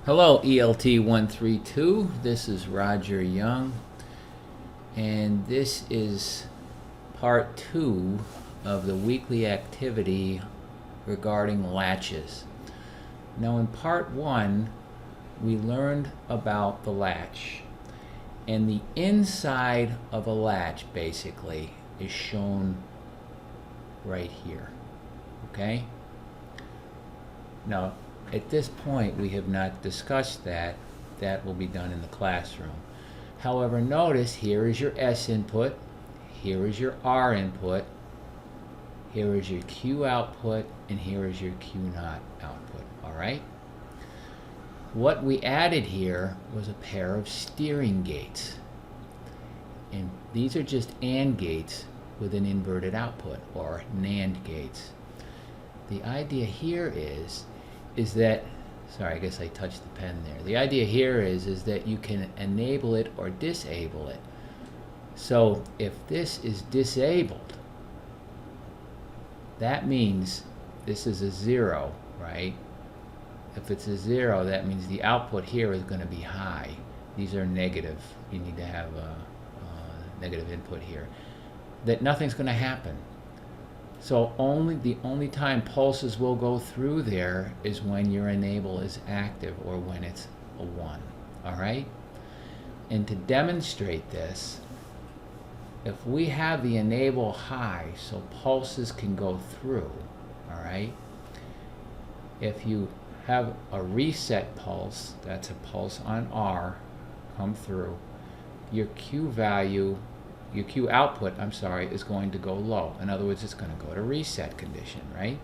Hello, ELT132. This is Roger Young, and this is part 2 of the weekly activity regarding latches. Now, in part 1, we learned about the latch, and the inside of a latch basically is shown right here. Okay? Now, at this point, we have not discussed that. That will be done in the classroom. However, notice here is your S input, here is your R input, here is your Q output, and here is your Q naught output. All right? What we added here was a pair of steering gates. And these are just AND gates with an inverted output, or NAND gates. The idea here is that, sorry, I guess I touched the pen there. The idea here is that you can enable it or disable it. So if this is disabled, that means this is a 0, right? If it's a 0, that means the output here is going to be high. These are negative. You need to have a negative input here. That nothing's going to happen. So the only time pulses will go through there is when your enable is active or when it's a 1. All right? And to demonstrate this, if we have the enable high so pulses can go through, all right? If you have a reset pulse, that's a pulse on R, come through, your Q value, your Q output, is going to go low. In other words, it's going to go to reset condition, right?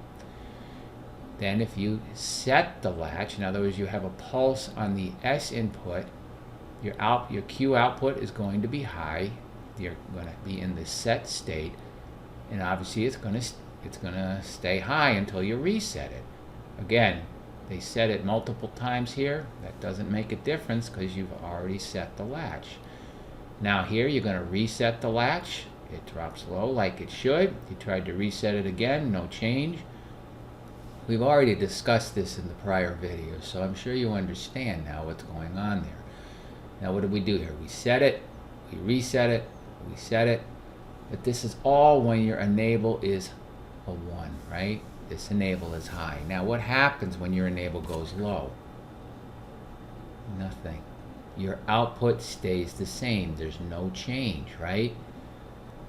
Then if you set the latch, in other words, you have a pulse on the S input, your Q output is going to be high. You're going to be in the set state, and obviously it's going to stay high until you reset it. Again, they set it multiple times here. That doesn't make a difference because you've already set the latch. Now here you're going to reset the latch. It drops low like it should. You tried to reset it again, no change. We've already discussed this in the prior video, so I'm sure you understand now what's going on there. Now what did we do here? We set it, we reset it, we set it. But this is all when your enable is a 1, right? This enable is high. Now what happens when your enable goes low? Nothing. Your output stays the same. There's no change, right?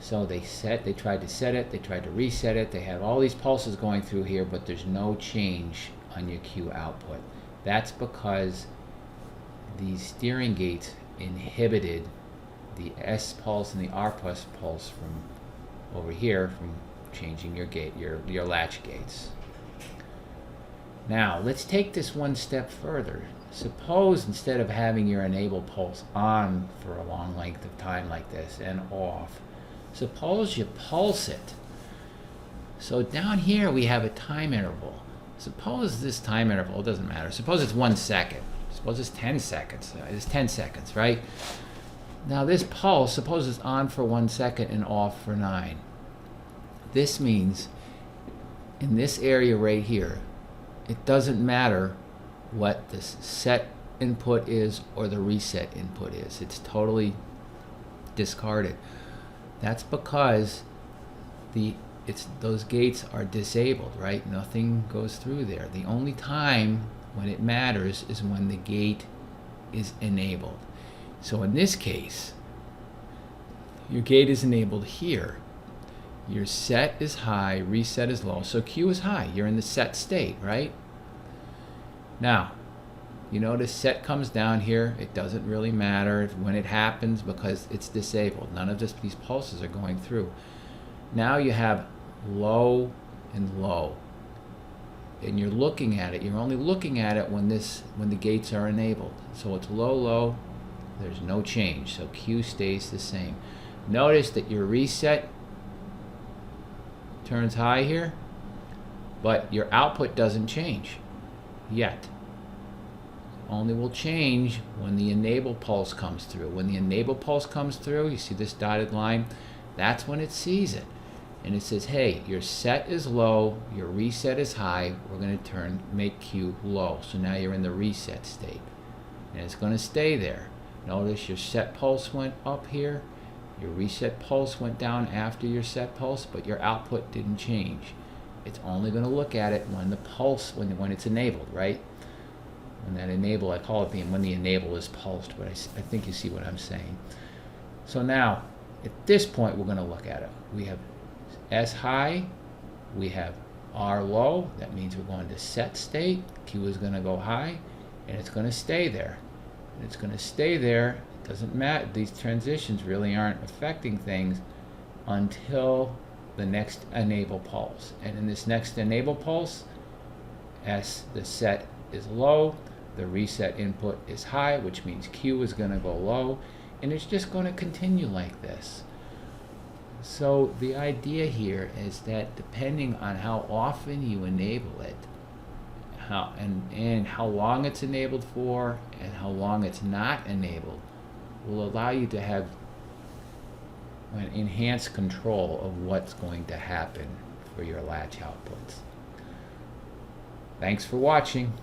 So they tried to set it, they tried to reset it, they have all these pulses going through here, but there's no change on your Q output. That's because these steering gates inhibited the S pulse and the R pulse from over here from changing your latch gates. Now let's take this one step further. Suppose instead of having your enable pulse on for a long length of time like this and off, suppose you pulse it. So down here we have a time interval. Suppose this time interval, it doesn't matter. Suppose it's 1 second. Suppose it's 10 seconds. It's 10 seconds, right? Now this pulse, suppose it's on for 1 second and off for 9. This means in this area right here, it doesn't matter what the set input is or the reset input is. It's totally discarded. That's because those gates are disabled, right? Nothing goes through there. The only time when it matters is when the gate is enabled. So in this case, your gate is enabled here. Your set is high, reset is low. So Q is high. You're in the set state, right? Now, you notice set comes down here. It doesn't really matter when it happens because it's disabled. None of these pulses are going through. Now you have low and low. And you're looking at it. You're only looking at it when the gates are enabled. So it's low, low. There's no change. So Q stays the same. Notice that your reset turns high here, but your output doesn't change yet. Only will change when the enable pulse comes through. When the enable pulse comes through, you see this dotted line, that's when it sees it. and it says, hey, your set is low, your reset is high, we're going to make Q low. So now you're in the reset state, and it's going to stay there. Notice your set pulse went up here, your reset pulse went down after your set pulse, but your output didn't change. It's only going to look at it when the pulse, when it's enabled, right? When that enable, I call it when the enable is pulsed, but I think you see what I'm saying. So now, at this point, we're going to look at it. We have S high, we have R low, that means we're going to set state, Q is going to go high, and it's going to stay there. And it's going to stay there. It doesn't matter, these transitions really aren't affecting things until the next enable pulse. And in this next enable pulse, S, the set is low, the reset input is high, which means Q is going to go low, and it's just going to continue like this. So the idea here is that depending on how often you enable it, and how long it's enabled for, and how long it's not enabled, will allow you to have an enhanced control of what's going to happen for your latch outputs. Thanks for watching.